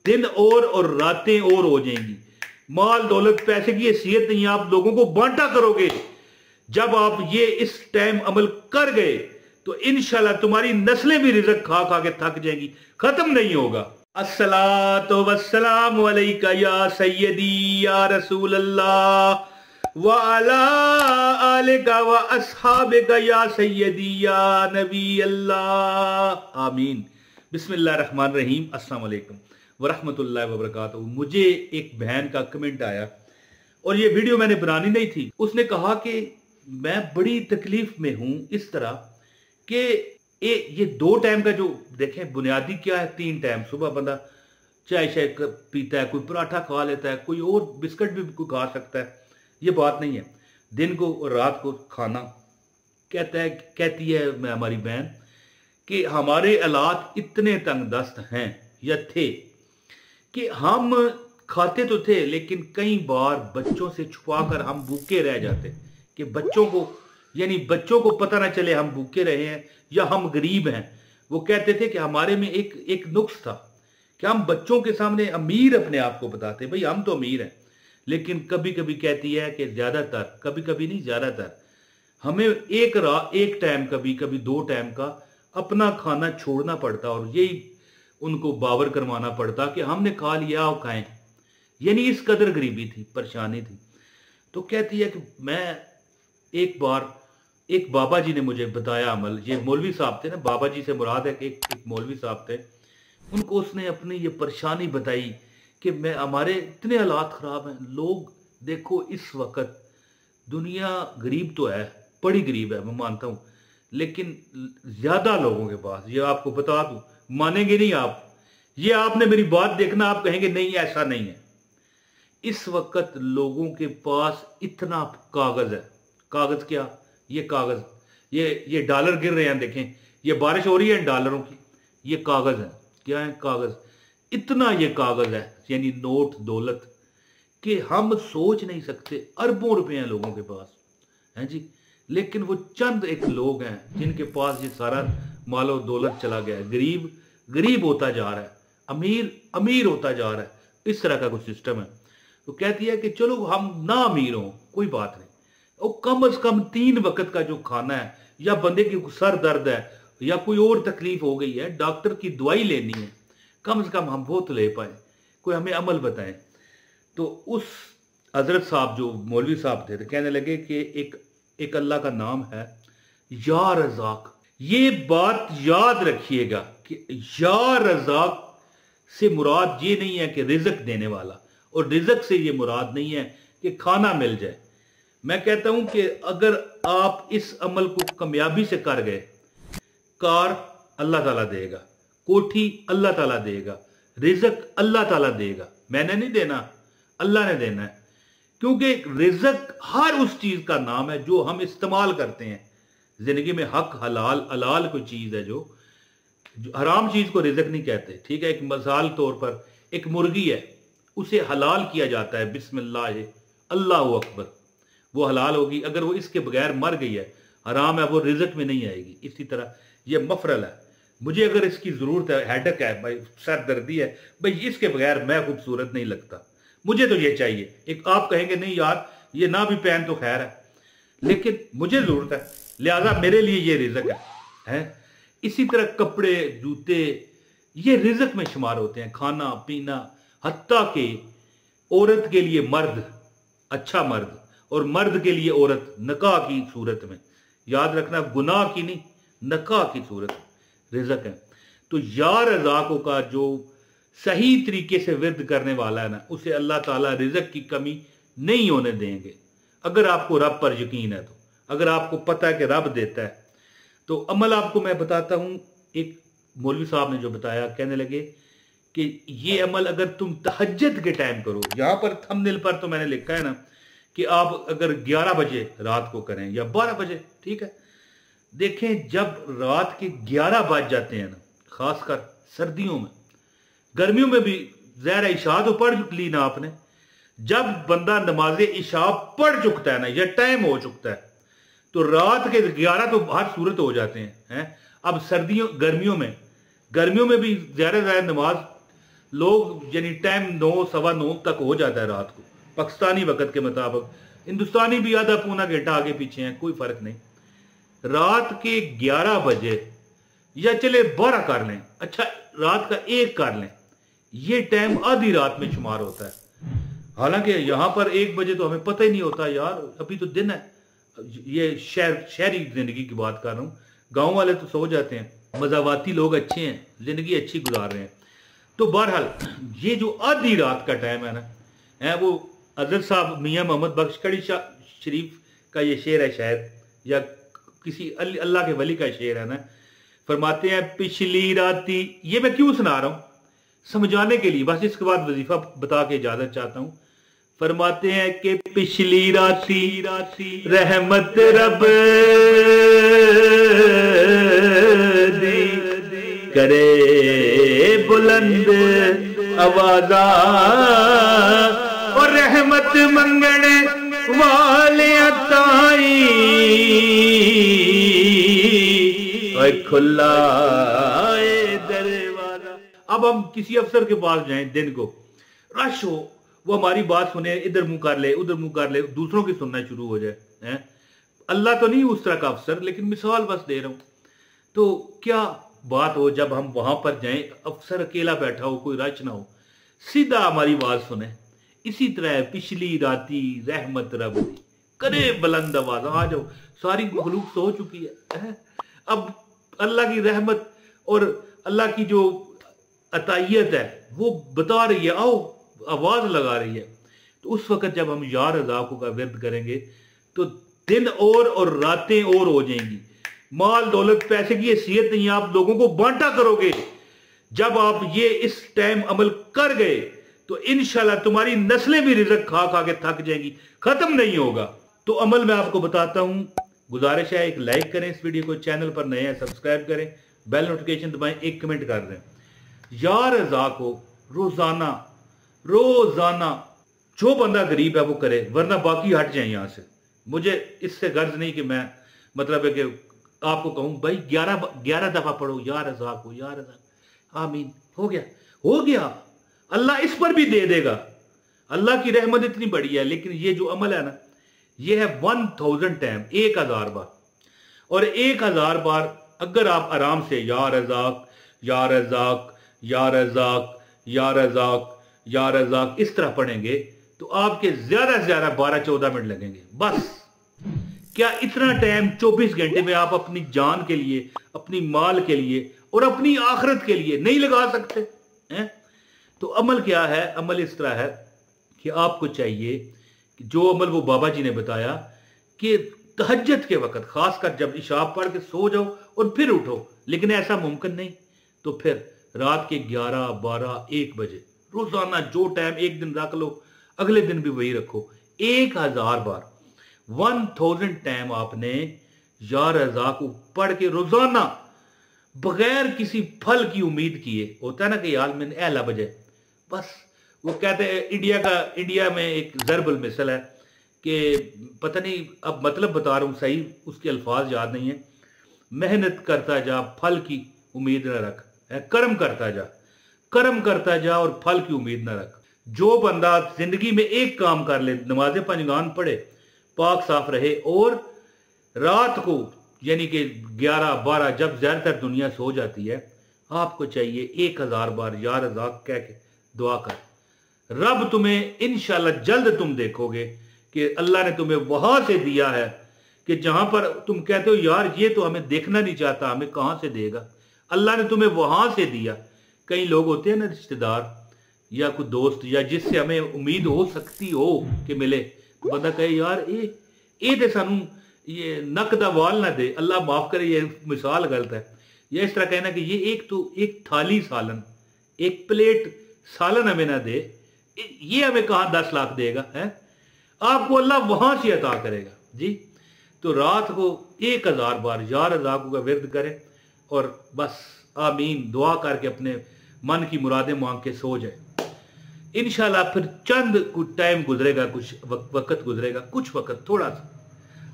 दिन और रातें और हो जाएंगी। माल दौलत पैसे की हैसियत नहीं, आप लोगों को बांटा करोगे। जब आप ये इस टाइम अमल कर गए तो इंशाल्लाह तुम्हारी नस्लें भी रिज़्क खा खा के थक जाएंगी, खत्म नहीं होगा। अस्सलातु वस्सलामु अलैका या सय्यदी या रसूल अल्लाह व अला आलिका व अस्हाबिका या सय्यदी या नबी अल्लाह, आमीन। बिस्मिल्लाहिर रहमानिर रहीम। अस्सलाम वालेकुम व रहमतुल्लाहि व बरकातहू। मुझे एक बहन का कमेंट आया और ये वीडियो मैंने बनानी नहीं थी। उसने कहा कि मैं बड़ी तकलीफ में हूं इस तरह कि ये 2 टाइम का जो देखें बुनियादी क्या है, 3 टाइम सुबह बंदा चाय शाय पीता है, कोई पराठा खा लेता है, कोई और बिस्किट भी कोई खा सकता है, ये बात नहीं है। दिन को और रात को खाना कहती है हमारी बहन कि हमारे हालात इतने तंगदस्त हैं या थे कि हम खाते तो थे लेकिन कई बार बच्चों से छुपाकर हम भूखे रह जाते कि बच्चों को पता ना चले हम भूखे रहे हैं या हम गरीब हैं। वो कहते थे कि हमारे में एक नुक्स था कि हम बच्चों के सामने अमीर अपने आप को बताते, भाई हम तो अमीर हैं। लेकिन कभी कभी कहती है कि ज्यादातर, कभी कभी नहीं ज्यादातर, हमें एक टाइम कभी कभी 2 टाइम का अपना खाना छोड़ना पड़ता और यही उनको बावर करवाना पड़ता कि हमने खा लिया और खाएं। यानी इस कदर गरीबी थी, परेशानी थी। तो कहती है कि मैं एक बार एक बाबा जी ने मुझे बताया अमल, ये मौलवी साहब थे ना, बाबा जी से मुराद है कि एक मौलवी साहब थे, उनको उसने अपनी ये परेशानी बताई कि हमारे इतने हालात ख़राब हैं। लोग देखो इस वक्त दुनिया गरीब तो है, बड़ी गरीब है, मैं मानता हूँ, लेकिन ज़्यादा लोगों के पास, ये आपको बता दूँ, मानेंगे नहीं आप, ये आपने मेरी बात देखना, आप कहेंगे नहीं ऐसा नहीं है। इस वक्त लोगों के पास इतना कागज़ है। कागज़ क्या? ये कागज़, ये डॉलर गिर रहे हैं, देखें ये बारिश हो रही है डॉलरों की, ये कागज़ है। क्या है? कागज़। इतना ये कागज़ है, यानी नोट दौलत, कि हम सोच नहीं सकते। अरबों रुपए हैं लोगों के पास, हैं जी। लेकिन वो चंद एक लोग हैं जिनके पास ये सारा मालो दौलत चला गया है। गरीब गरीब होता जा रहा है, अमीर अमीर होता जा रहा है। इस तरह का कुछ सिस्टम है। तो कहती है कि चलो हम ना अमीर हों, कोई बात नहीं, और कम से कम 3 वक्त का जो खाना है, या बंदे की सर दर्द है या कोई और तकलीफ हो गई है, डॉक्टर की दवाई लेनी है, कम से कम हम वो तो ले पाए, कोई हमें अमल बताएं। तो उस हजरत साहब जो मौलवी साहब थे, तो कहने लगे कि एक अल्लाह का नाम है या रज़ाक। ये बात याद रखिएगा कि या रज़ाक से मुराद ये नहीं है कि रिज़्क देने वाला, और रिज़्क से ये मुराद नहीं है कि खाना मिल जाए। मैं कहता हूं कि अगर आप इस अमल को कामयाबी से कर गए, कार अल्लाह ताला देगा, कोठी अल्लाह ताला देगा, रिज़्क अल्लाह ताला देगा। मैंने नहीं देना, अल्लाह ने देना है। क्योंकि रिज़्क हर उस चीज का नाम है जो हम इस्तेमाल करते हैं जिंदगी में। हक हलाल अलाल कोई चीज है जो हराम चीज को रिज़्क नहीं कहते, ठीक है। एक मिसाल तौर पर एक मुर्गी है, उसे हलाल किया जाता है बिस्मिल्लाह अल्लाहु अकबर, वो हलाल होगी। अगर वो इसके बगैर मर गई है, हराम है, वो रिज़्क में नहीं आएगी। इसी तरह ये मफरल है, मुझे अगर इसकी जरूरत है, हेडक है भाई, सर दर्दी है भाई, इसके बगैर मैं खूबसूरत नहीं लगता, मुझे तो ये चाहिए। एक आप कहेंगे नहीं यार ये ना भी पहन तो खैर है, लेकिन मुझे जरूरत है, लिहाजा मेरे लिए ये रिज़्क है। इसी तरह कपड़े जूते ये रिज़्क में शुमार होते हैं, खाना पीना, हत्ता के औरत के लिए मर्द, अच्छा मर्द, और मर्द के लिए औरत निकाह की सूरत में। याद रखना, गुनाह की नहीं, निकाह की सूरत में रिज़्क है। तो या रज़ाकों का जो सही तरीके से विर्द करने वाला है ना, उसे अल्लाह ताला रिज़्क की कमी नहीं होने देंगे। अगर आपको रब पर यकीन है, तो अगर आपको पता है कि रब देता है, तो अमल आपको मैं बताता हूं। एक मौलवी साहब ने जो बताया, कहने लगे कि ये अमल अगर तुम तहज्जुद के टाइम करो, यहां पर थंबनेल पर तो मैंने लिखा है ना कि आप अगर 11 बजे रात को करें या 12 बजे, ठीक है। देखें जब रात के 11 बज जाते हैं ना, खासकर सर्दियों में, गर्मियों में भी ज़हरा इशा तो पढ़ ली ना आपने, जब बंदा नमाज इशा पढ़ चुकता है ना, या टाइम हो चुकता है, तो रात के 11 तो हर सूरत हो जाते हैं। अब गर्मियों में भी ज़्यादा नमाज लोग यानी टाइम 9 सवा 9 तक हो जाता है रात को पाकिस्तानी वक्त के मुताबिक। हिंदुस्तानी भी आधा पौना घंटा आगे पीछे हैं, कोई फर्क नहीं। रात के 11 बजे या चले 12 कर लें, अच्छा रात का 1 कर लें, ये टाइम आधी रात में शुमार होता है। हालांकि यहां पर 1 बजे तो हमें पता ही नहीं होता यार, अभी तो दिन है। ये शहरी जिंदगी की बात कर रहा हूं, गांव वाले तो सो जाते हैं, मजावाती लोग अच्छे हैं, जिंदगी अच्छी गुजार रहे हैं। तो बहरहाल ये जो आधी रात का टाइम है ना, वो हजरत साहब मियां मोहम्मद बख्श कड़ी शरीफ का ये शेर है शायद, या किसी अल्लाह के वली का शेर है ना। फरमाते हैं पिछली राती, ये मैं क्यों सुना रहा हूं, समझाने के लिए, बस इसके बाद वजीफा बता के इजाजत चाहता हूं। फरमाते हैं कि पिछली राती रहमत रब दी करे बुलंद आवाजा, और रहमत मंगने वाले ताई खुला दरवाजा। अब हम किसी अफसर के पास जाएं, दिन को रश हो, वो हमारी बात सुने, इधर मुंह कर ले उधर मुंह कर ले, दूसरों की सुनना शुरू हो जाए हैं। अल्लाह तो नहीं उस तरह का अफसर, लेकिन मिसाल बस दे रहा हूं। तो क्या बात हो जब हम वहां पर जाएं, अफसर अकेला बैठा हो, कोई रश ना हो, सीधा हमारी आवाज सुने। इसी तरह पिछली राती रहमत रब करे बुलंद आवाज, आ जाओ, सारी मखलूक सो चुकी है। अब अल्लाह की रहमत और अल्लाह की जो अतायत है वो बता रही है, आओ, आवाज लगा रही है। तो उस वक्त जब हम या रज़ा का विर्द करेंगे तो दिन और रातें और हो जाएंगी। माल दौलत पैसे की हैसियत नहीं, आप लोगों को बांटा करोगे। जब आप ये इस टाइम अमल कर गए तो इंशाल्लाह तुम्हारी नस्लें भी रिज़्क़ खा खा के थक जाएंगी, खत्म नहीं होगा। तो अमल मैं आपको बताता हूं, गुजारिश है एक लाइक करें इस वीडियो को, चैनल पर नए हैं सब्सक्राइब करें, बेल नोटिफिकेशन दबाएं, एक कमेंट कर दें। या रज़ा को रोजाना जो बंदा गरीब है वो करे, वरना बाकी हट जाए यहां से। मुझे इससे गर्ज नहीं कि मैं मतलब है कि आपको कहूं भाई 11 दफा पढ़ो या रज़ा को, या रज़ा, आमीन, हो गया। अल्लाह इस पर भी दे देगा, अल्लाह की रहमत इतनी बड़ी है। लेकिन ये जो अमल है ना, ये है 1000 टाइम, 1000 बार। और 1000 बार अगर आप आराम से या रज़ाक या रज़ाक या रज़ाक या रज़ाक या रज़ाक इस तरह पढ़ेंगे तो आपके ज्यादा से ज्यादा 12-14 मिनट लगेंगे बस। क्या इतना टाइम 24 घंटे में आप अपनी जान के लिए, अपनी माल के लिए और अपनी आखिरत के लिए नहीं लगा सकते हैं? तो अमल क्या है? अमल इस तरह है कि आपको चाहिए कि जो अमल वो बाबा जी ने बताया कि तहज्जुद के वक्त, खासकर जब इशा पढ़ के सो जाओ और फिर उठो, लेकिन ऐसा मुमकिन नहीं तो फिर रात के 11, 12, 1 बजे रोजाना जो टाइम एक दिन रख लो, अगले दिन भी वही रखो। 1000 बार 1000 टाइम आपने या रज़ा को पढ़ के रोजाना बगैर किसी फल की उम्मीद किए, होता है ना कि यार मैंने एला बजे, बस वो कहते हैं इंडिया में एक ज़रबुल मिसल है कि पता नहीं अब मतलब बता रहा हूं सही, उसके अल्फाज याद नहीं है। मेहनत करता जा, फल की उम्मीद न रख, कर्म करता जा और फल की उम्मीद न रख। जो बंदा जिंदगी में एक काम कर ले, नमाज़ें 5 गान पढ़े, पाक साफ रहे, और रात को यानी कि 11-12 जब ज्यादातर दुनिया सो जाती है, आपको चाहिए 1000 बार या रज़ाक कह के दुआ कर। रब तुम्हें इंशाल्लाह जल्द तुम देखोगे कि अल्लाह ने तुम्हें वहां से दिया है कि जहां पर तुम कहते हो यार ये तो हमें देखना नहीं चाहता, हमें कहां से देगा। अल्लाह ने तुम्हें वहां से दिया। कई लोग होते हैं ना, रिश्तेदार या कोई दोस्त या जिससे हमें उम्मीद हो सकती हो कि मिले, तो बंदा कहे यार ये तो सानू ये नक दा वाल ना दे, अल्लाह माफ करे, ये मिसाल गलत है। या इस तरह कहना कि ये एक थाली सालन, एक प्लेट सालन हमें ना दे, ये हमें कहां 10 लाख देगा है? आपको अल्लाह वहां से अता करेगा जी। तो रात को 1000 बार या रज़ाक का विर्द करें और बस आमीन दुआ करके अपने मन की मुरादें मांग के सो जाए। इंशाल्लाह फिर चंद कुछ टाइम गुजरेगा, कुछ वक्त गुजरेगा, कुछ वक्त थोड़ा सा,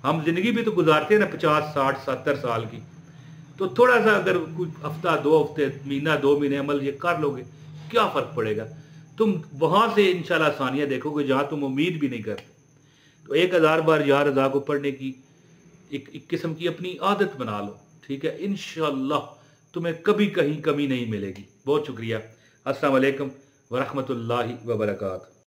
हम जिंदगी भी तो गुजारते हैं ना 50, 60, 70 साल की, तो थोड़ा सा अगर कुछ हफ्ता, 2 हफ्ते, महीना, 2 महीने अमल ये कर लोगे, क्या फ़र्क पड़ेगा। तुम वहाँ से इंशाल्लाह आसानियाँ देखोगे जहाँ तुम उम्मीद भी नहीं करते। तो 1000 बार या रज़ा को पढ़ने की एक किस्म की अपनी आदत बना लो, ठीक है। इंशाल्लाह तुम्हें कभी कहीं कमी नहीं मिलेगी। बहुत शुक्रिया। अस्सलाम वालेकुम व रहमतुल्लाहि व बरकातहू।